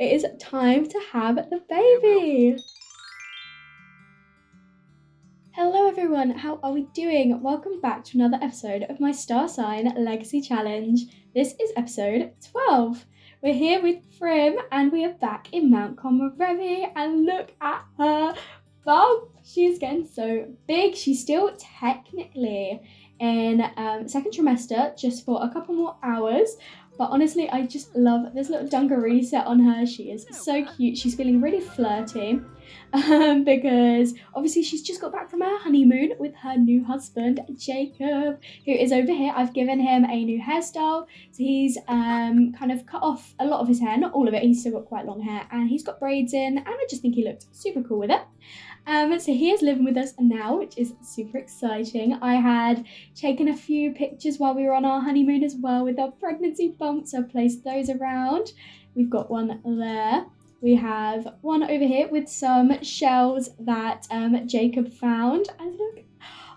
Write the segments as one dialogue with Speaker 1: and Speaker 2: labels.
Speaker 1: it is time to have the baby. Hello everyone, how are we doing? Welcome back to another episode of my Star Sign Legacy Challenge. This is episode 12. We're here with Prim and we are back in Mount Comarevi, and look at her bump. She's getting so big. She's still technically in second trimester, just for a couple more hours. But honestly, I just love this little dungaree set on her. She is so cute. She's feeling really flirty because obviously she's just got back from her honeymoon with her new husband, Jacob, who is over here. I've given him a new hairstyle. So he's kind of cut off a lot of his hair, not all of it. He's still got quite long hair and he's got braids in, and I just think he looked super cool with it. So he is living with us now, which is super exciting. I had taken a few pictures while we were on our honeymoon as well with our pregnancy bumps. I've placed those around. We've got one there. We have one over here with some shells that Jacob found. And look,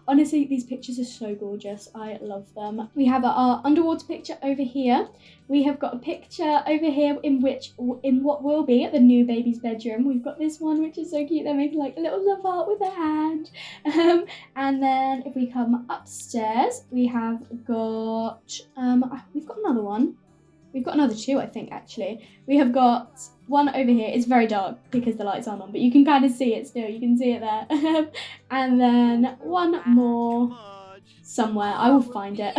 Speaker 1: honestly, these pictures are so gorgeous. I love them. We have our underwater picture over here. We have got a picture over here in what will be the new baby's bedroom. We've got this one, which is so cute. They're making like a little love heart with their hand. And then if we come upstairs, we have got, we've got another one. We've got another two, I think, actually. We have got one over here. It's very dark because the lights aren't on, but you can kind of see it still. You can see it there. And then one more somewhere. I will find it.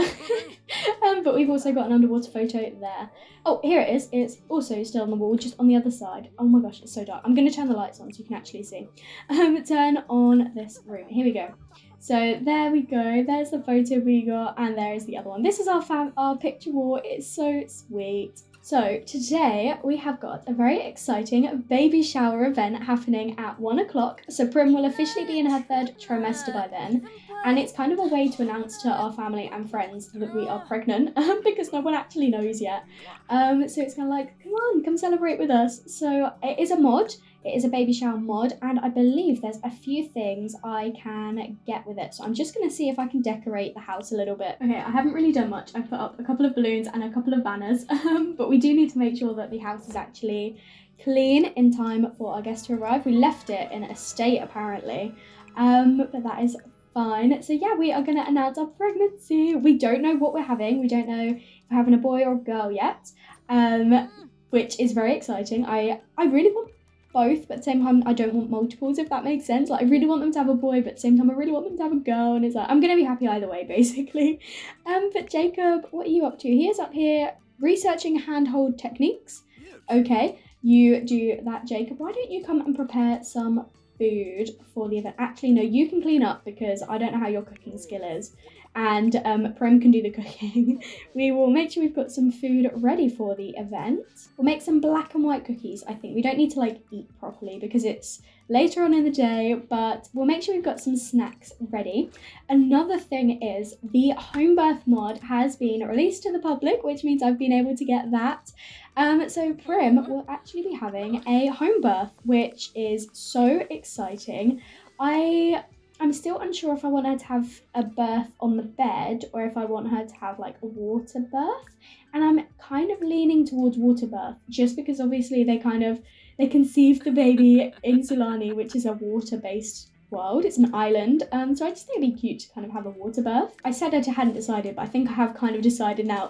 Speaker 1: But we've also got an underwater photo there. Oh, here it is. It's also still on the wall, just on the other side. Oh my gosh, it's so dark. I'm going to turn the lights on so you can actually see. Turn on this room. Here we go. So there we go. There's the photo we got, and there is the other one. This is our picture wall. It's so sweet. So today we have got a very exciting baby shower event happening at 1 o'clock. So Prim will officially be in her third trimester by then. And it's kind of a way to announce to our family and friends that we are pregnant because no one actually knows yet. So it's kind of like, come celebrate with us. So it is a mod. It is a baby shower mod, and I believe there's a few things I can get with it. So I'm just going to see if I can decorate the house a little bit. Okay, I haven't really done much. I've put up a couple of balloons and a couple of banners, but we do need to make sure that the house is actually clean in time for our guest to arrive. We left it in a state apparently, but that is fine. So yeah, we are going to announce our pregnancy. We don't know what we're having. We don't know if we're having a boy or a girl yet, which is very exciting. I really want both, but at the same time I don't want multiples, if that makes sense. Like I really want them to have a boy, but at the same time I really want them to have a girl, and it's like I'm gonna be happy either way basically. But Jacob, what are you up to? He is up here researching handhold techniques. Okay, you do that, Jacob. Why don't you come and prepare some food for the event? Actually no, you can clean up because I don't know how your cooking skill is, and Prim can do the cooking. We will make sure we've got some food ready for the event. We'll make some black and white cookies, I think. We don't need to like eat properly because it's later on in the day, but we'll make sure we've got some snacks ready. Another thing is the home birth mod has been released to the public, which means I've been able to get that. So Prim will actually be having a home birth, which is so exciting. I'm still unsure if I want her to have a birth on the bed or if I want her to have like a water birth. And I'm kind of leaning towards water birth just because obviously they conceived the baby in Sulani, which is a water-based world. It's an island. So I just think it'd be cute to kind of have a water birth. I said I hadn't decided, but I think I have kind of decided now.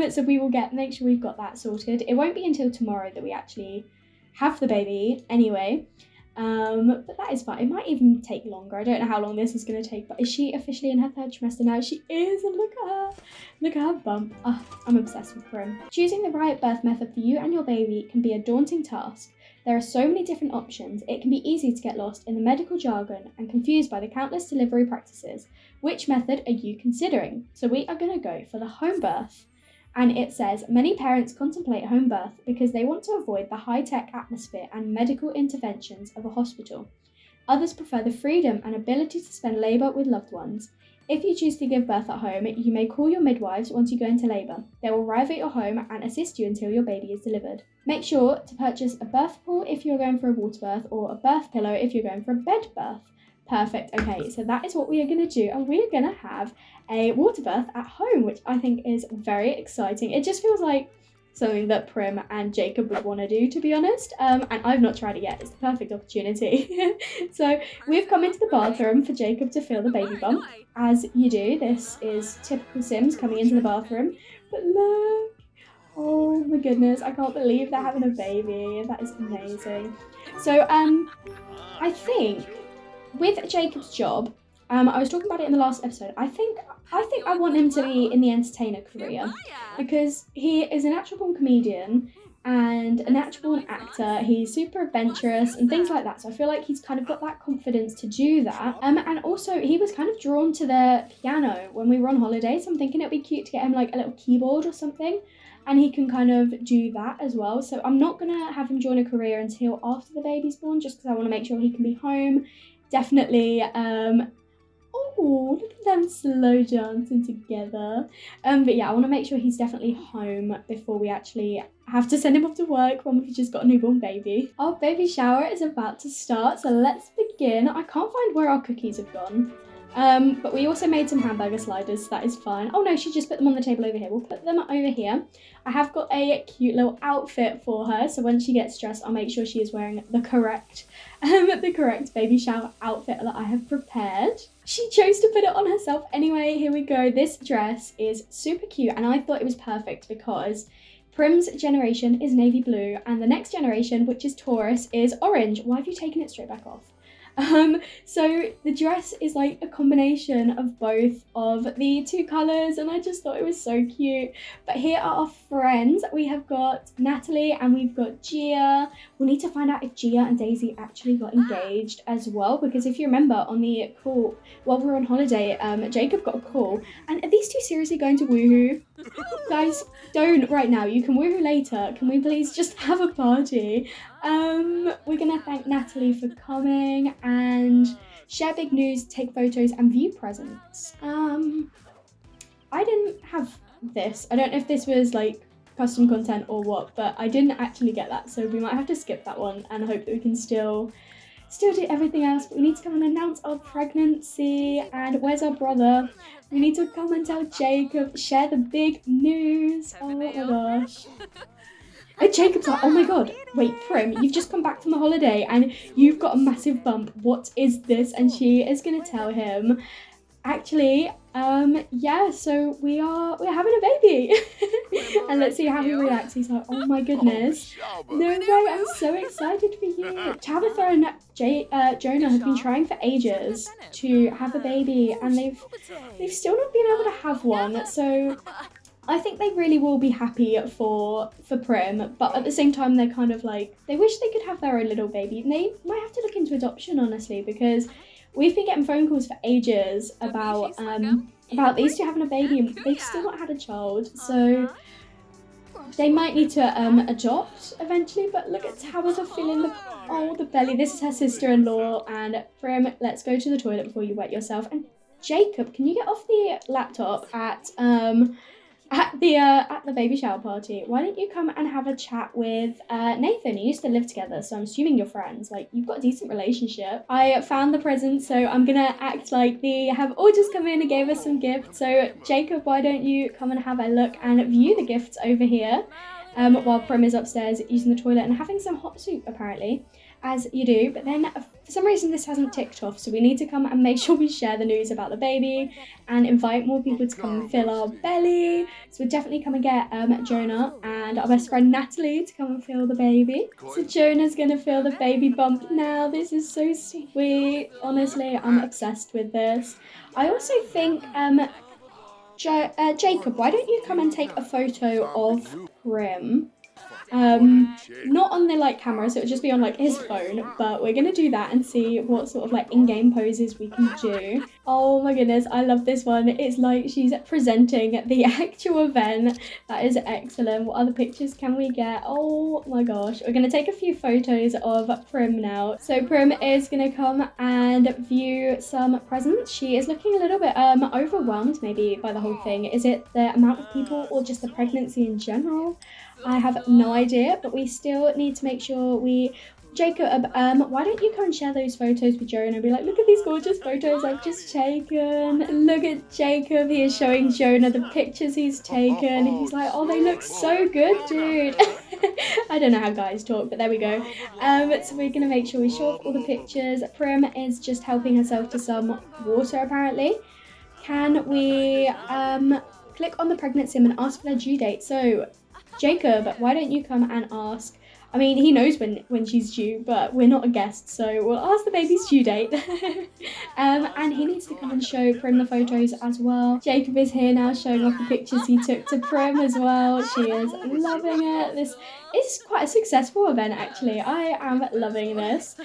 Speaker 1: So we will make sure we've got that sorted. It won't be until tomorrow that we actually have the baby anyway. But that is fine. It might even take longer. I don't know how long this is going to take, but is she officially in her third trimester now? She is, and look at her. Look at her bump. Oh, I'm obsessed with Prim. Choosing the right birth method for you and your baby can be a daunting task. There are so many different options, it can be easy to get lost in the medical jargon and confused by the countless delivery practices. Which method are you considering? So we are going to go for the home birth. And it says, many parents contemplate home birth because they want to avoid the high-tech atmosphere and medical interventions of a hospital. Others prefer the freedom and ability to spend labour with loved ones. If you choose to give birth at home, you may call your midwives once you go into labour. They will arrive at your home and assist you until your baby is delivered. Make sure to purchase a birth pool if you're going for a water birth or a birth pillow if you're going for a bed birth. Perfect. Okay, so that is what we are going to do, and we are going to have a water birth at home, which I think is very exciting. It just feels like something that Prim and Jacob would want to do, to be honest. And I've not tried it yet. It's the perfect opportunity. So we've come into the bathroom for Jacob to feel the baby bump. As you do, this is typical Sims coming into the bathroom. But look, oh my goodness, I can't believe they're having a baby. That is amazing. So I think with Jacob's job, I was talking about it in the last episode. I think I want him to be in the entertainer career because he is a natural born comedian and a natural born actor. He's super adventurous and things like that. So I feel like he's kind of got that confidence to do that. And also he was kind of drawn to the piano when we were on holiday. So I'm thinking it'd be cute to get him like a little keyboard or something. And he can kind of do that as well. So I'm not going to have him join a career until after the baby's born, just because I want to make sure he can be home. Definitely, oh, look at them slow dancing together. But yeah, I want to make sure he's definitely home before we actually have to send him off to work when we've just got a newborn baby. Our baby shower is about to start, so let's begin. I can't find where our cookies have gone. But we also made some hamburger sliders, so that is fine. Oh no, she just put them on the table over here. We'll put them over here. I have got a cute little outfit for her, so when she gets dressed, I'll make sure she is wearing the correct baby shower outfit that I have prepared. She chose to put it on herself anyway. Here we go. This dress is super cute, and I thought it was perfect because Prim's generation is navy blue, and the next generation, which is Taurus, is orange. Why have you taken it straight back off? So the dress is like a combination of both of the two colours, and I just thought it was so cute. But here are our friends. We have got Natalie and we've got Gia. We'll need to find out if Gia and Daisy actually got engaged as well, because if you remember on the call while we were on holiday, Jacob got a call. And are these two seriously going to woohoo? Guys, don't right now. You can woohoo later. Can we please just have a party? We're gonna thank Natalie for coming and share big news, take photos and view presents. I didn't have this. I don't know if this was like custom content or what, but I didn't actually get that, so we might have to skip that one and hope that we can still do everything else. But we need to come and announce our pregnancy. And where's our brother? We need to come and tell Jacob, share the big news. Oh my gosh. And Jacob's like, oh my god, wait, Prim, you've just come back from the holiday and you've got a massive bump. What is this? And she is going to tell him, actually, yeah, so we're having a baby. And let's see how he reacts. He's like, oh my goodness. No way, I'm so excited for you. Tabitha and Jonah have been trying for ages to have a baby, and they've still not been able to have one. So I think they really will be happy for Prim, but at the same time, they're kind of like, they wish they could have their own little baby. They might have to look into adoption, honestly, because we've been getting phone calls for ages about these two having a baby, and they've still not had a child. So they might need to adopt eventually. But look at Tabitha feeling the belly. This is her sister-in-law. And Prim, let's go to the toilet before you wet yourself. And Jacob, can you get off the laptop at the baby shower party? Why don't you come and have a chat with Nathan? You used to live together, so I'm assuming you're friends. Like, you've got a decent relationship. I found the presents, so I'm gonna act like they have all just come in and gave us some gifts. So Jacob, why don't you come and have a look and view the gifts over here, while Prim is upstairs using the toilet and having some hot soup, apparently, as you do. But then for some reason this hasn't ticked off, so we need to come and make sure we share the news about the baby and invite more people to come and fill our belly. So we'll definitely come and get Jonah and our best friend Natalie to come and fill the baby. So Jonah's gonna feel the baby bump now. This is so sweet. Honestly, I'm obsessed with this. I also think Jacob, why don't you come and take a photo of Prim? Not on the camera, so it'll just be on his phone, but we're gonna do that and see what sort of in-game poses we can do. Oh my goodness, I love this one. It's like she's presenting the actual event. That is excellent. What other pictures can we get? Oh my gosh, we're gonna take a few photos of Prim now. So Prim is gonna come and view some presents. She is looking a little bit overwhelmed maybe by the whole thing. Is it the amount of people or just the pregnancy in general? I have no idea, but we still need to make sure we Jacob, why don't you come and share those photos with Jonah and be like, look at these gorgeous photos I've just taken. Look at Jacob, he is showing Jonah the pictures he's taken. He's like, oh, they look so good, dude. I don't know how guys talk, but there we go. So we're gonna make sure we show off all the pictures. Prim is just helping herself to some water, apparently. Can we click on the pregnant sim and ask for their due date? So, Jacob, why don't you come and ask? I mean, he knows when she's due, but we're not a guest, so we'll ask the baby's due date. And he needs to come and show Prim the photos as well. Jacob is here now showing off the pictures he took to Prim as well. She is loving it. This is quite a successful event, actually. I am loving this.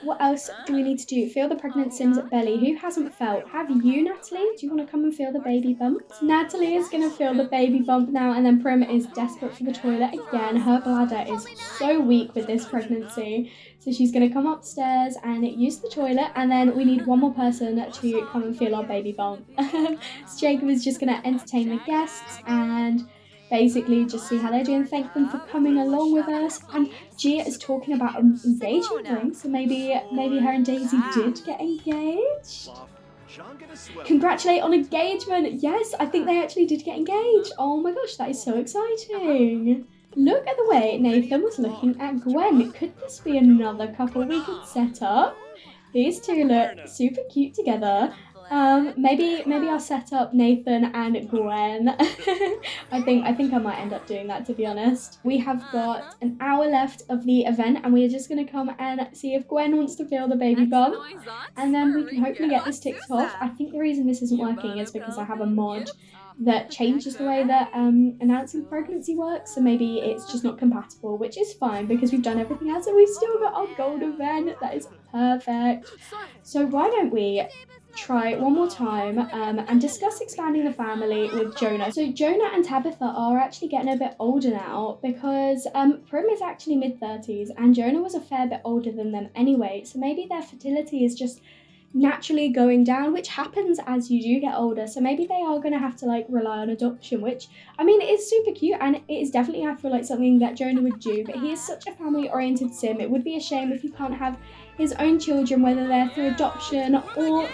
Speaker 1: What else do we need to do? Feel the pregnant sim's belly. Who hasn't felt? Have you, Natalie? Do you want to come and feel the baby bump? Natalie is going to feel the baby bump now, and then Prim is desperate for the toilet again. Her bladder is so weak with this pregnancy. So she's going to come upstairs and use the toilet, and then we need one more person to come and feel our baby bump. So Jacob is just going to entertain the guests and basically just see how they're doing. Thank them for coming along with us. And Gia is talking about an engagement ring, so maybe her and Daisy did get engaged. Congratulate on engagement. Yes, I think they actually did get engaged. Oh my gosh, that is so exciting. Look at the way Nathan was looking at Gwen. Could this be another couple we could set up? These two look super cute together. Maybe I'll set up Nathan and Gwen. I think I might end up doing that, to be honest. We have got an hour left of the event, and we are just going to come and see if Gwen wants to feel the baby bump, and then we can hopefully get this ticked off. I think the reason this isn't working is because I have a mod that changes the way that announcing pregnancy works, so maybe it's just not compatible, which is fine because we've done everything else and we've still got our gold event. That is perfect. So why don't we try it one more time and discuss expanding the family with Jonah. So Jonah and Tabitha are actually getting a bit older now because Prim is actually mid-30s and Jonah was a fair bit older than them anyway, so maybe their fertility is just naturally going down, which happens as you do get older. So maybe they are going to have to like rely on adoption, which I mean, it's super cute and it is definitely, I feel like, something that Jonah would do, but he is such a family oriented sim. It would be a shame if he can't have his own children, whether they're through adoption or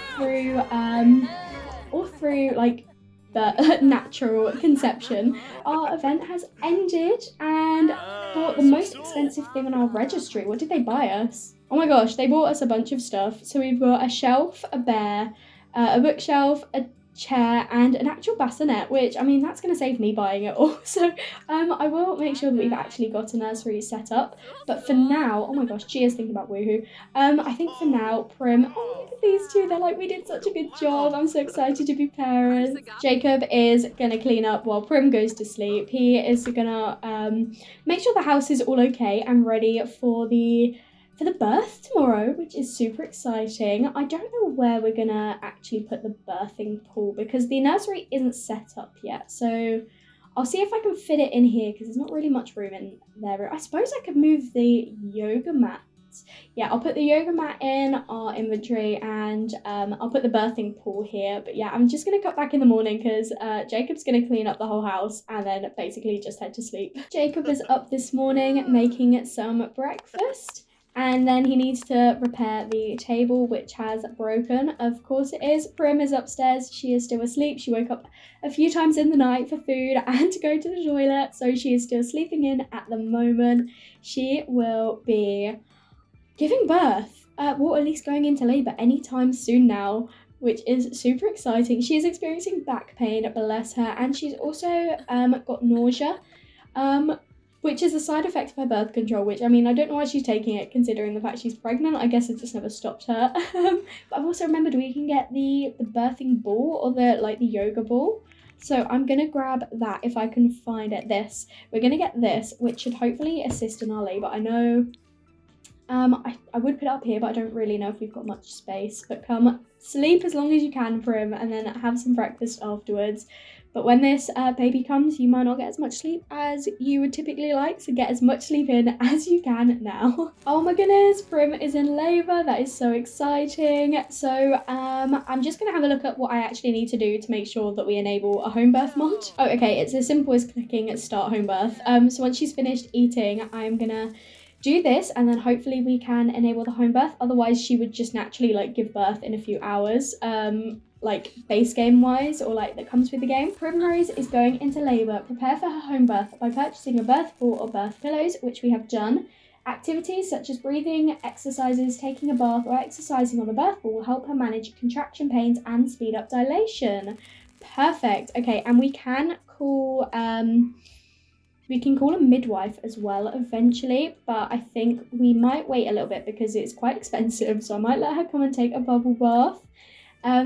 Speaker 1: through like the natural conception. Our event has ended, and bought the most expensive thing on our registry. What did they buy us? Oh my gosh, they bought us a bunch of stuff. So we've got a shelf, a bear, a bookshelf, a chair, and an actual bassinet, which, I mean, that's going to save me buying it all. So I will make sure that we've actually got a nursery set up. But for now, oh my gosh, Gia's thinking about woohoo. I think for now, Prim, oh, look at these two. They're like, we did such a good job. I'm so excited to be parents. Jacob is going to clean up while Prim goes to sleep. He is going to make sure the house is all okay and ready for the birth tomorrow, which is super exciting. I don't know where we're gonna actually put the birthing pool because the nursery isn't set up yet. So I'll see if I can fit it in here because there's not really much room in there. I suppose I could move the yoga mat. Yeah, I'll put the yoga mat in our inventory and I'll put the birthing pool here. But yeah, I'm just going to cut back in the morning because Jacob's going to clean up the whole house and then basically just head to sleep. Jacob is up this morning making some breakfast. And then he needs to repair the table, which has broken. Of course it is. Prim is upstairs. She is still asleep. She woke up a few times in the night for food and to go to the toilet. So she is still sleeping in at the moment. She will be giving birth, or at least going into labour anytime soon now, which is super exciting. She is experiencing back pain, bless her. And she's also got nausea. Which is a side effect of her birth control, which, I mean, I don't know why she's taking it considering the fact she's pregnant. I guess it just never stopped her. But I've also remembered we can get the birthing ball or the yoga ball. So I'm going to grab that if I can find it. We're going to get this, which should hopefully assist in our labour. I know I would put it up here, but I don't really know if we've got much space. But come sleep as long as you can, Prim, and then have some breakfast afterwards. But when this baby comes, you might not get as much sleep as you would typically like, so get as much sleep in as you can now. Oh my goodness, Prim is in labour. That is so exciting. So I'm just going to have a look at what I actually need to do to make sure that we enable a home birth mod. Oh, okay, it's as simple as clicking start home birth. So once she's finished eating, I'm going to do this, and then hopefully we can enable the home birth. Otherwise she would just naturally like give birth in a few hours, like base game wise, or like that comes with the game. Primrose is going into labour. Prepare for her home birth by purchasing a birth ball or birth pillows, which we have done. Activities such as breathing exercises, taking a bath, or exercising on the birth ball will help her manage contraction pains and speed up dilation. Perfect. Okay, and we can call a midwife as well eventually, but I think we might wait a little bit because it's quite expensive, so I might let her come and take a bubble bath.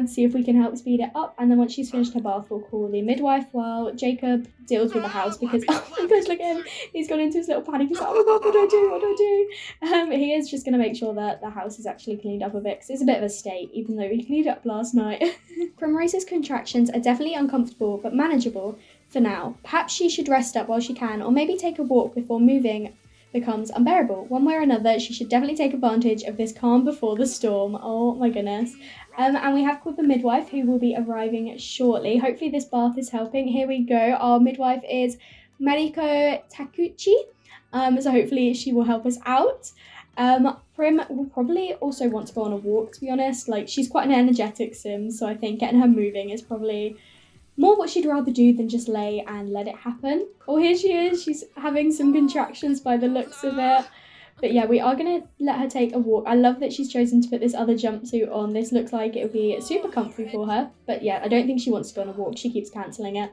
Speaker 1: See if we can help speed it up, and then once she's finished her bath we'll call the midwife while Jacob deals with the house, because oh my gosh, look at him, he's gone into his little panic. He's like, oh my god, what do I do? He is just going to make sure that the house is actually cleaned up a bit, because it's a bit of a state even though we cleaned it up last night. Primrose's contractions are definitely uncomfortable but manageable for now. Perhaps she should rest up while she can, or maybe take a walk before moving becomes unbearable. One way or another, she should definitely take advantage of this calm before the storm. Oh my goodness. And we have called the midwife, who will be arriving shortly. Hopefully this bath is helping. Here we go. Our midwife is Mariko Takuchi. So hopefully she will help us out. Prim will probably also want to go on a walk, to be honest. Like, she's quite an energetic sim, so I think getting her moving is probably more what she'd rather do than just lay and let it happen. Oh, here she is. She's having some contractions by the looks of it. But yeah, we are going to let her take a walk. I love that she's chosen to put this other jumpsuit on. This looks like it'll be super comfy for her. But yeah, I don't think she wants to go on a walk. She keeps cancelling it.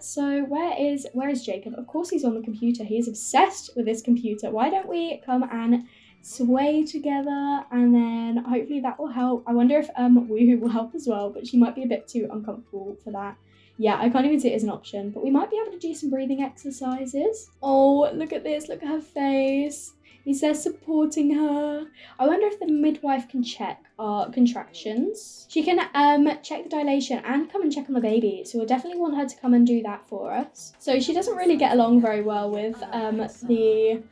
Speaker 1: So where is Jacob? Of course he's on the computer. He is obsessed with this computer. Why don't we come and sway together, and then hopefully that will help. I wonder if Woohoo will help as well, but she might be a bit too uncomfortable for that. Yeah, I can't even see it as an option, but we might be able to do some breathing exercises. Oh, look at this, look at her face. He's there supporting her. I wonder if the midwife can check our contractions. She can check the dilation and come and check on the baby, so we'll definitely want her to come and do that for us. So she doesn't really get along very well with the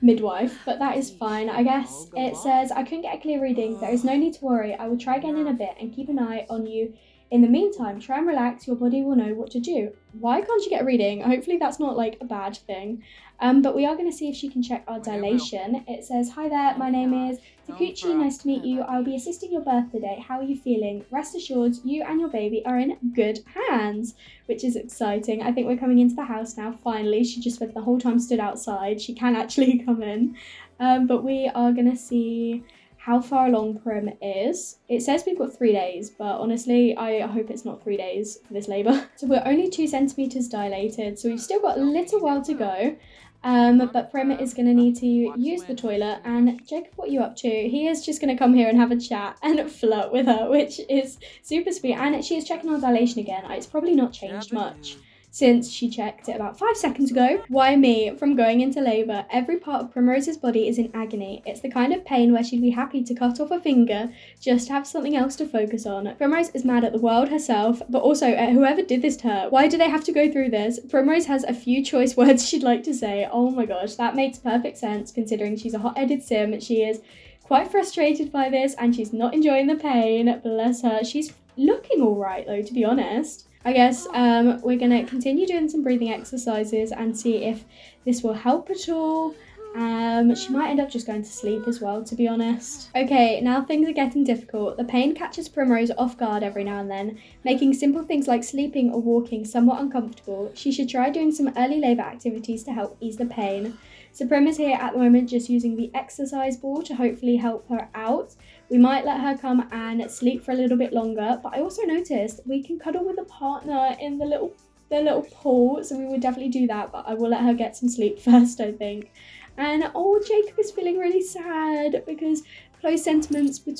Speaker 1: midwife, but that is fine. I guess it says, I couldn't get a clear reading. There is no need to worry. I will try again in a bit and keep an eye on you. In the meantime, try and relax. Your body will know what to do. Why can't you get a reading? Hopefully that's not like a bad thing. But we are going to see if she can check our dilation. It says, hi there, my name is Takuchi. Nice to meet you. I'll be assisting your birth today. How are you feeling? Rest assured, you and your baby are in good hands, which is exciting. I think we're coming into the house now, finally. She just spent the whole time stood outside. She can actually come in. But we are going to see how far along Prim is. It says we've got 3 days, but honestly, I hope it's not 3 days for this labour. So we're only 2 centimetres dilated, so we've still got a little while to go. But Prim is going to need to use the toilet. And Jacob, what are you up to? He is just going to come here and have a chat and flirt with her, which is super sweet. And she is checking our dilation again. It's probably not changed much since she checked it about 5 seconds ago. Why me? From going into labour, every part of Primrose's body is in agony. It's the kind of pain where she'd be happy to cut off a finger just to have something else to focus on. Primrose is mad at the world herself, but also at whoever did this to her. Why do they have to go through this? Primrose has a few choice words she'd like to say. Oh my gosh, that makes perfect sense considering she's a hot-headed sim. She is quite frustrated by this and she's not enjoying the pain. Bless her. She's looking all right though, to be honest. I guess we're going to continue doing some breathing exercises and see if this will help at all. She might end up just going to sleep as well, to be honest. Okay, now things are getting difficult. The pain catches Primrose off guard every now and then, making simple things like sleeping or walking somewhat uncomfortable. She should try doing some early labour activities to help ease the pain. So Prim is here at the moment just using the exercise ball to hopefully help her out. We might let her come and sleep for a little bit longer, but I also noticed we can cuddle with a partner in the little pool, so we would definitely do that, but I will let her get some sleep first, I think. And oh, Jacob is feeling really sad because close sentiments for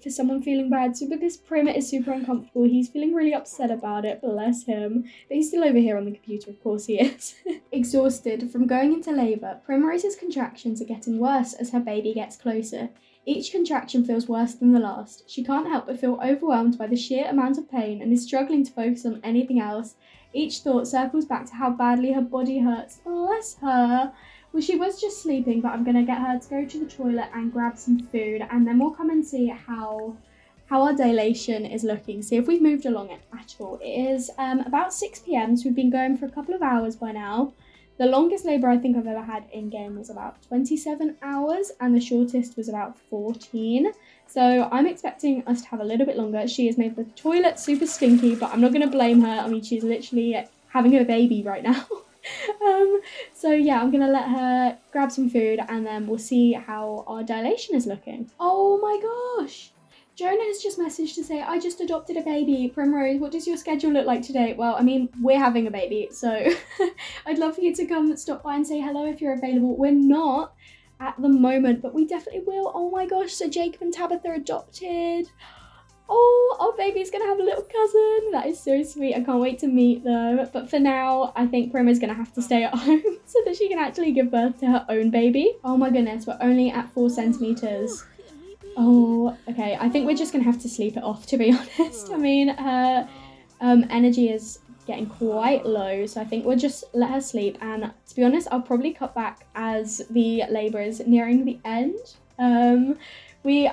Speaker 1: someone feeling bad. So because Prim is super uncomfortable, he's feeling really upset about it, bless him. But he's still over here on the computer, of course he is. Exhausted from going into labour, Primrose's contractions are getting worse as her baby gets closer. Each contraction feels worse than the last. She can't help but feel overwhelmed by the sheer amount of pain and is struggling to focus on anything else. Each thought circles back to how badly her body hurts. Bless her. Well, she was just sleeping, but I'm going to get her to go to the toilet and grab some food, and then we'll come and see how our dilation is looking, see if we've moved along it at all. It is about 6 p.m, so we've been going for a couple of hours by now. The longest labour I think I've ever had in game was about 27 hours and the shortest was about 14. So I'm expecting us to have a little bit longer. She has made the toilet super stinky, but I'm not going to blame her. I mean, she's literally having a baby right now. So yeah, I'm going to let her grab some food and then we'll see how our dilation is looking. Oh my gosh! Jonah has just messaged to say, I just adopted a baby. Primrose, what does your schedule look like today? Well, I mean, we're having a baby, so I'd love for you to come stop by and say hello if you're available. We're not at the moment, but we definitely will. Oh my gosh, so Jacob and Tabitha are adopted. Oh, our baby's gonna have a little cousin. That is so sweet. I can't wait to meet them. But for now, I think Prim is gonna have to stay at home so that she can actually give birth to her own baby. Oh my goodness, we're only at 4 centimeters. Oh, okay. I think we're just going to have to sleep it off, to be honest. I mean, her energy is getting quite low, so I think we'll just let her sleep. And to be honest, I'll probably cut back as the labour is nearing the end.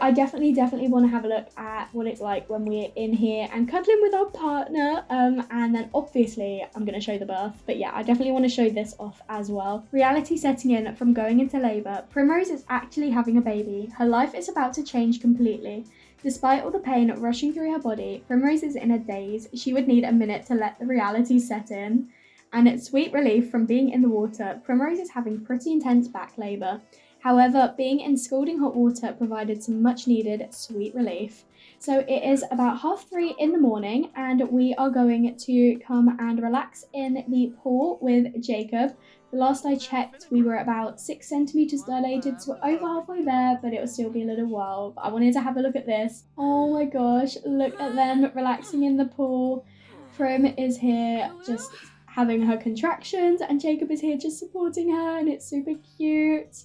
Speaker 1: I definitely want to have a look at what it's like when we're in here and cuddling with our partner. And then obviously I'm going to show the birth. But yeah, I definitely want to show this off as well. Reality setting in from going into labour. Primrose is actually having a baby. Her life is about to change completely. Despite all the pain rushing through her body, Primrose is in a daze. She would need a minute to let the reality set in. And it's sweet relief from being in the water. Primrose is having pretty intense back labour. However, being in scalding hot water provided some much needed sweet relief. So it is about 3:30 in the morning and we are going to come and relax in the pool with Jacob. The last I checked, we were about 6 centimeters dilated, so we're over halfway there, but it'll still be a little while. But I wanted to have a look at this. Oh my gosh, look at them relaxing in the pool. Prim is here just having her contractions and Jacob is here just supporting her and it's super cute.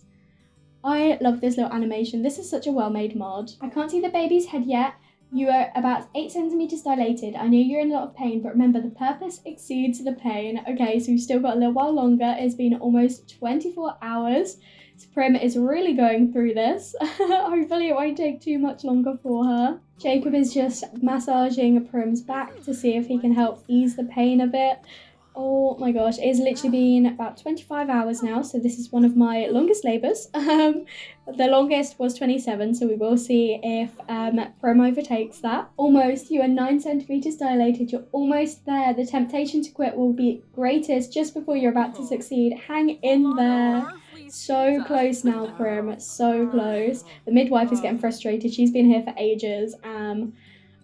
Speaker 1: I love this little animation. This is such a well-made mod. I can't see the baby's head yet. You are about 8 centimeters dilated. I know you're in a lot of pain, but remember the purpose exceeds the pain. Okay, so we've still got a little while longer. It's been almost 24 hours. So Prim is really going through this. Hopefully it won't take too much longer for her. Jacob is just massaging Prim's back to see if he can help ease the pain a bit. Oh my gosh, it has literally been about 25 hours now, so this is one of my longest labours. The longest was 27, so we will see if Prim overtakes that. Almost, you are 9 centimetres dilated, you're almost there. The temptation to quit will be greatest just before you're about to succeed. Hang in there. So close now, Prim, so close. The midwife is getting frustrated, she's been here for ages.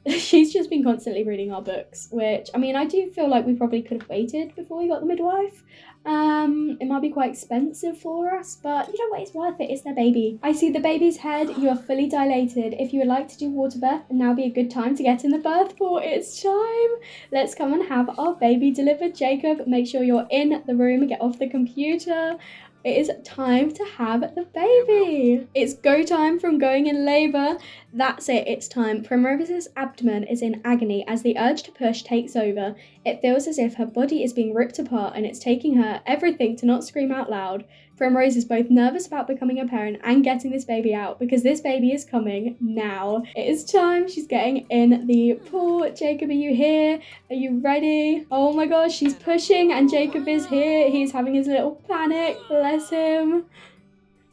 Speaker 1: She's just been constantly reading our books, which, I mean, I do feel like we probably could have waited before we got the midwife. It might be quite expensive for us, but you know what, it's worth it, it's their baby. I see the baby's head, you are fully dilated. If you would like to do water birth, now be a good time to get in the birth pool. It's time. Let's come and have our baby delivered. Jacob, make sure you're in the room, get off the computer. It is time to have the baby. It's go time from going in labour. That's it, it's time. Primrose's abdomen is in agony as the urge to push takes over. It feels as if her body is being ripped apart and it's taking her everything to not scream out loud. Primrose is both nervous about becoming a parent and getting this baby out because this baby is coming now. It is time. She's getting in the pool. Jacob, are you here? Are you ready? Oh my gosh, she's pushing and Jacob is here. He's having his little panic. Bless him.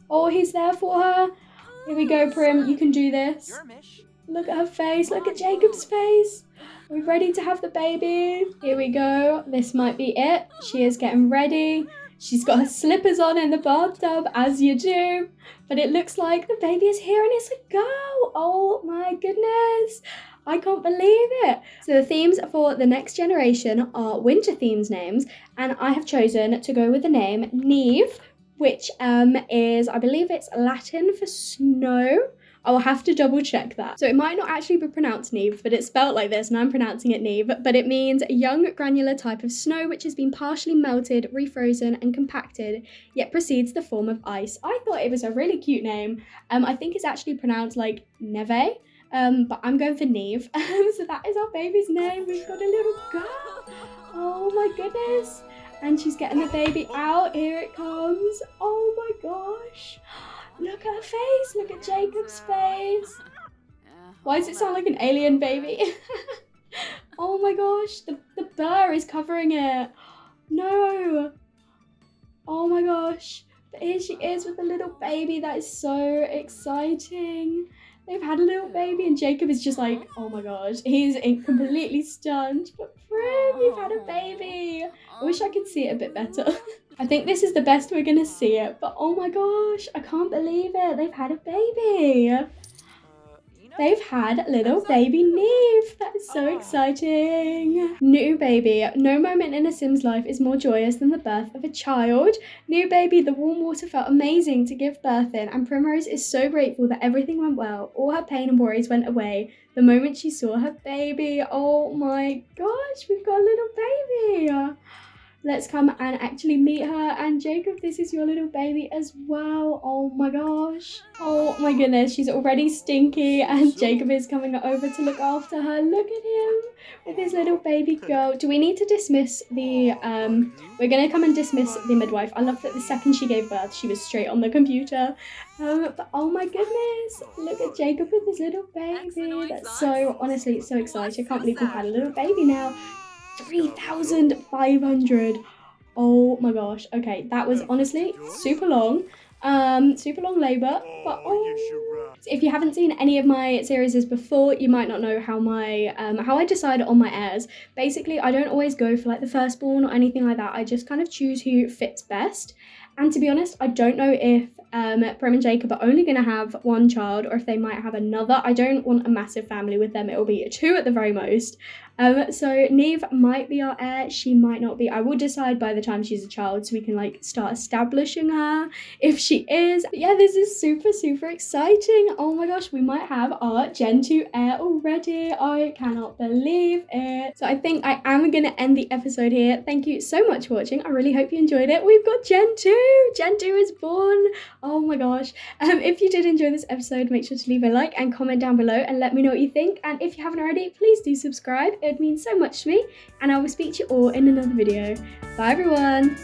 Speaker 1: Oh, he's there for her. Here we go, Prim. You can do this. Look at her face. Look at Jacob's face. Are we ready to have the baby? Here we go. This might be it. She is getting ready. She's got her slippers on in the bathtub, as you do. But it looks like the baby is here and it's a girl. Oh my goodness. I can't believe it. So the themes for the next generation are winter themes names. And I have chosen to go with the name Neve, which is, I believe it's Latin for snow. I'll have to double check that. So it might not actually be pronounced Neve, but it's spelt like this and I'm pronouncing it Neve, but it means a young granular type of snow which has been partially melted, refrozen and compacted, yet precedes the form of ice. I thought it was a really cute name. I think it's actually pronounced like Neve, but I'm going for Neve. So that is our baby's name. We've got a little girl. Oh my goodness. And she's getting the baby out. Here it comes. Oh my gosh. Look at her face. Look at Jacob's face. Why does it sound like an alien baby? Oh my gosh. The burr is covering it. No. Oh my gosh. But here she is with a little baby. That is so exciting. They've had a little baby and Jacob is just like, oh my gosh, he's completely stunned. But Prim, you've had a baby. I wish I could see it a bit better. I think this is the best we're gonna see it, but oh my gosh, I can't believe it. They've had a baby. They've had little baby Neve. That is so exciting. New baby. No moment in a Sim's life is more joyous than the birth of a child. New baby, the warm water felt amazing to give birth in, and Primrose is so grateful that everything went well. All her pain and worries went away the moment she saw her baby. Oh my gosh, we've got a little baby. Let's come and actually meet her. And Jacob, this is your little baby as well. Oh my gosh. Oh my goodness, she's already stinky and Jacob is coming over to look after her. Look at him with his little baby girl. Do we need to dismiss the, we're gonna come and dismiss the midwife. I love that the second she gave birth, she was straight on the computer. But oh my goodness, look at Jacob with his little baby. That's so, honestly, so exciting. I can't believe we've had a little baby now. 3,500. Oh my gosh. Okay, that was honestly super long labor, but if you haven't seen any of my series before, you might not know how my how I decide on my heirs. Basically, I don't always go for like the firstborn or anything like that. I just kind of choose who fits best. And to be honest, I don't know if Prim and Jacob are only going to have one child or if they might have another. I don't want a massive family with them. It will be 2 at the very most. So Neve might be our heir. She might not be. I will decide by the time she's a child so we can like start establishing her if she is. But yeah, this is super, super exciting. Oh my gosh, we might have our Gen 2 heir already. I cannot believe it. So I think I am going to end the episode here. Thank you so much for watching. I really hope you enjoyed it. We've got Gen 2. Gen 2 is born. Oh my gosh. If you did enjoy this episode, make sure to leave a like and comment down below and let me know what you think. And if you haven't already, please do subscribe. It would mean so much to me. And I will speak to you all in another video. Bye everyone.